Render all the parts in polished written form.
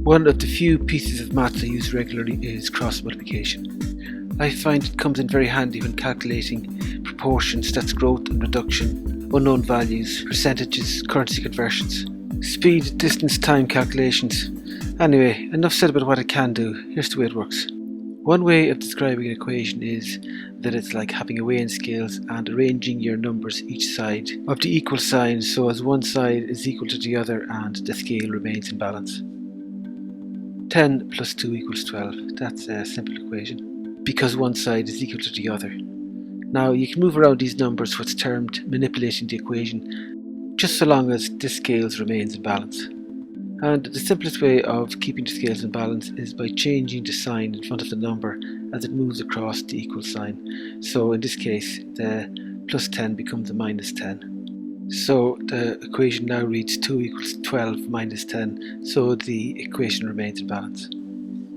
One of the few pieces of maths I use regularly is cross multiplication. I find it comes in very handy when calculating proportions, that's growth and reduction, unknown values, percentages, currency conversions, speed, distance, time calculations. Anyway, enough said about what it can do. Here's the way it works. One way of describing an equation is that it's like having a weighing scales and arranging your numbers each side of the equal sign so as one side is equal to the other and the scale remains in balance. 10 plus 2 equals 12. That's a simple equation because one side is equal to the other. Now you can move around these numbers what's termed manipulating the equation just so long as the scales remains in balance. And the simplest way of keeping the scales in balance is by changing the sign in front of the number as it moves across the equal sign. So in this case the plus 10 becomes a minus 10. So the equation now reads 2 equals 12 minus 10, so the equation remains in balance.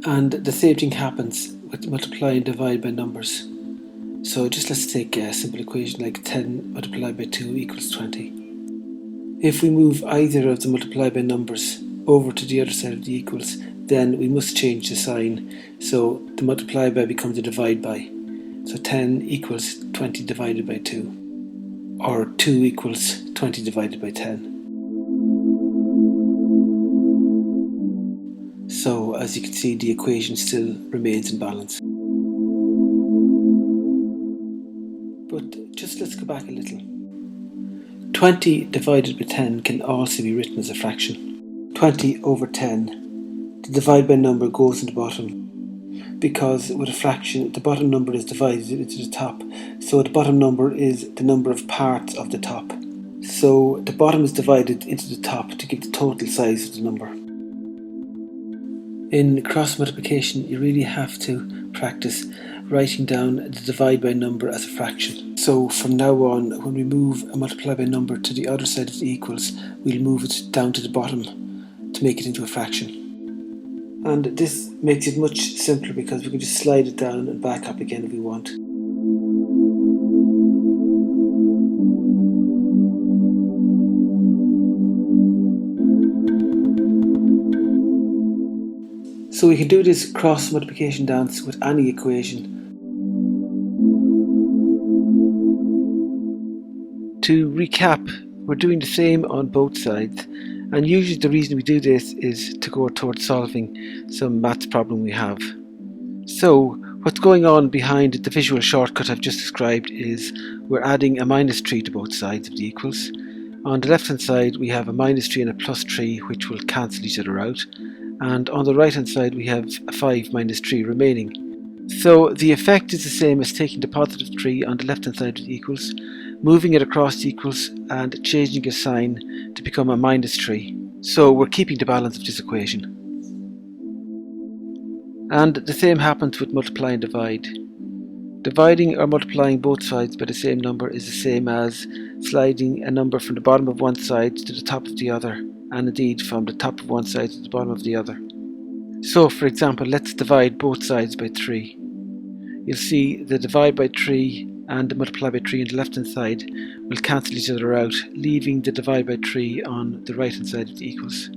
And the same thing happens with multiply and divide by numbers. So just let's take a simple equation like 10 multiplied by 2 equals 20. If we move either of the multiply by numbers over to the other side of the equals, then we must change the sign, so the multiply by becomes a divide by. So 10 equals 20 divided by 2, or 2 equals 20 divided by 10. So as you can see, the equation still remains in balance. But just let's go back a little. 20 divided by 10 can also be written as a fraction. 20 over 10. The divide by number goes in the bottom, because with a fraction the bottom number is divided into the top, so the bottom number is the number of parts of the top. So the bottom is divided into the top to give the total size of the number. In cross multiplication you really have to practice writing down the divide by number as a fraction. So from now on, when we move a multiply by number to the other side of the equals, we'll move it down to the bottom to make it into a fraction. And this makes it much simpler because we can just slide it down and back up again if we want. So we can do this cross multiplication dance with any equation. To recap, we're doing the same on both sides, and usually the reason we do this is to go towards solving some maths problem we have. So what's going on behind the visual shortcut I've just described is we're adding a minus 3 to both sides of the equals. On the left hand side we have a minus 3 and a plus 3 which will cancel each other out, and on the right hand side we have a 5 minus 3 remaining. So the effect is the same as taking the positive 3 on the left hand side of the equals, moving it across the equals and changing a sign to become a minus 3. So we're keeping the balance of this equation. And the same happens with multiply and divide. Dividing or multiplying both sides by the same number is the same as sliding a number from the bottom of one side to the top of the other, and indeed from the top of one side to the bottom of the other. So for example, let's divide both sides by 3. You'll see the divide by 3 and the multiply by 3 on the left hand side will cancel each other out, leaving the divide by 3 on the right hand side of the equals.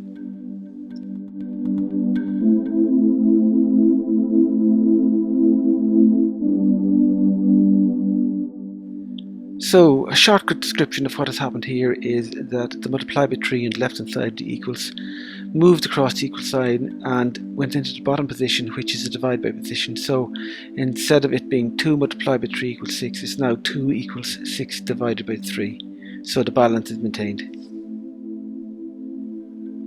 So a shortcut description of what has happened here is that the multiply by 3 on the left hand side of the equals moved across the equal sign and went into the bottom position, which is a divide by position. So instead of it being 2 multiplied by 3 equals 6, it's now 2 equals 6 divided by 3. So the balance is maintained.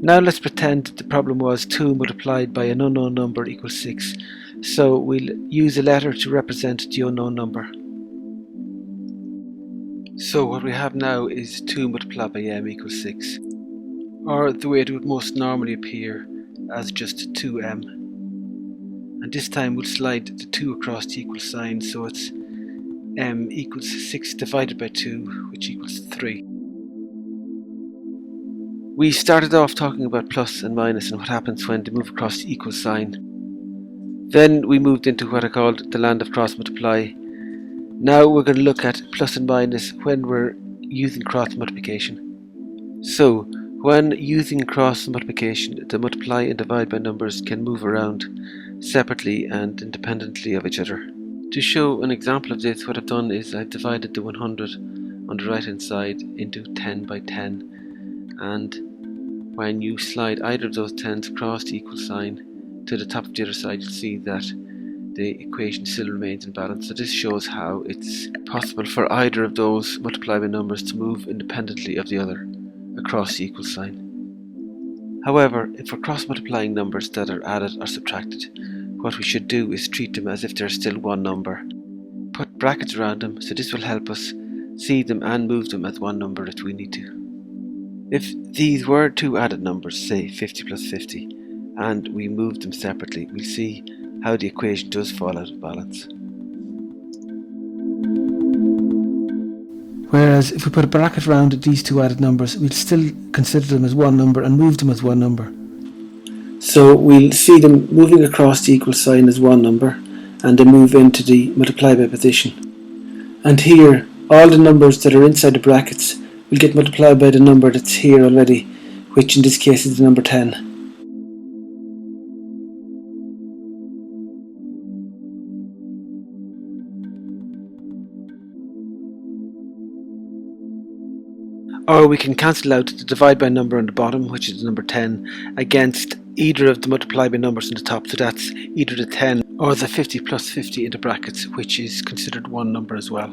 Now let's pretend the problem was 2 multiplied by an unknown number equals 6. So we'll use a letter to represent the unknown number. So what we have now is 2 multiplied by m equals 6. Or the way it would most normally appear as just 2m. And this time we'll slide the 2 across the equal sign, so it's m equals 6 divided by 2, which equals 3. We started off talking about plus and minus and what happens when they move across the equal sign. Then we moved into what I called the land of cross multiply. Now we're going to look at plus and minus when we're using cross multiplication. So When using cross multiplication, the multiply and divide by numbers can move around separately and independently of each other. To show an example of this, what I've done is I've divided the 100 on the right hand side into 10 by 10, and when you slide either of those 10s across the equal sign to the top of the other side, you'll see that the equation still remains in balance. So this shows how it's possible for either of those multiply by numbers to move independently of the other across the equal sign. However, if we're cross multiplying numbers that are added or subtracted, what we should do is treat them as if they're still one number. Put brackets around them, so this will help us see them and move them as one number if we need to. If these were two added numbers, say 50 plus 50, and we moved them separately, we'll see how the equation does fall out of balance. Whereas if we put a bracket around these two added numbers, we'll still consider them as one number and move them as one number. So we'll see them moving across the equal sign as one number, and they move into the multiply by position. And here, all the numbers that are inside the brackets will get multiplied by the number that's here already, which in this case is the number 10. Or we can cancel out the divide by number on the bottom, which is the number 10, against either of the multiply by numbers on the top, so that's either the 10 or the 50 plus 50 in the brackets, which is considered one number as well.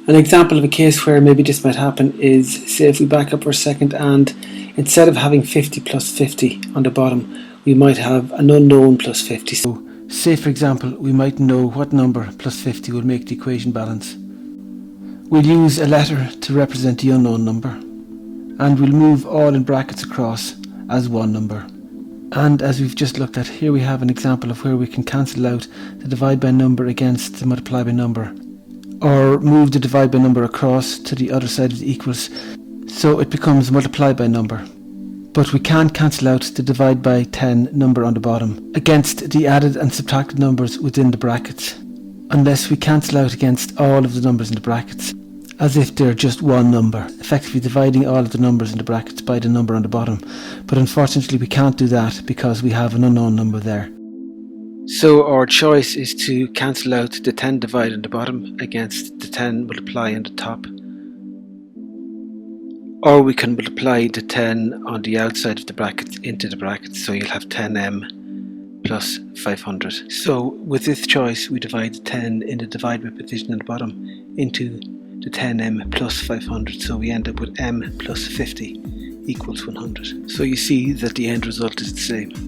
An example of a case where maybe this might happen is, say if we back up for a second and instead of having 50 plus 50 on the bottom, we might have an unknown plus 50. So say for example, we might know what number plus 50 will make the equation balance. We'll use a letter to represent the unknown number, and we'll move all in brackets across as one number. And as we've just looked at, here we have an example of where we can cancel out the divide by number against the multiply by number, or move the divide by number across to the other side of the equals, so it becomes multiply by number. But we can't cancel out the divide by 10 number on the bottom against the added and subtracted numbers within the brackets, unless we cancel out against all of the numbers in the brackets, as if they're just one number, effectively dividing all of the numbers in the brackets by the number on the bottom. But unfortunately we can't do that because we have an unknown number there. So our choice is to cancel out the 10 divide on the bottom against the 10 multiply on the top. Or we can multiply the 10 on the outside of the brackets into the brackets, so you'll have 10m plus 500. So with this choice we divide the 10 in the divide by position on the bottom into the 10m plus 500, so we end up with m plus 50 equals 100. So you see that the end result is the same.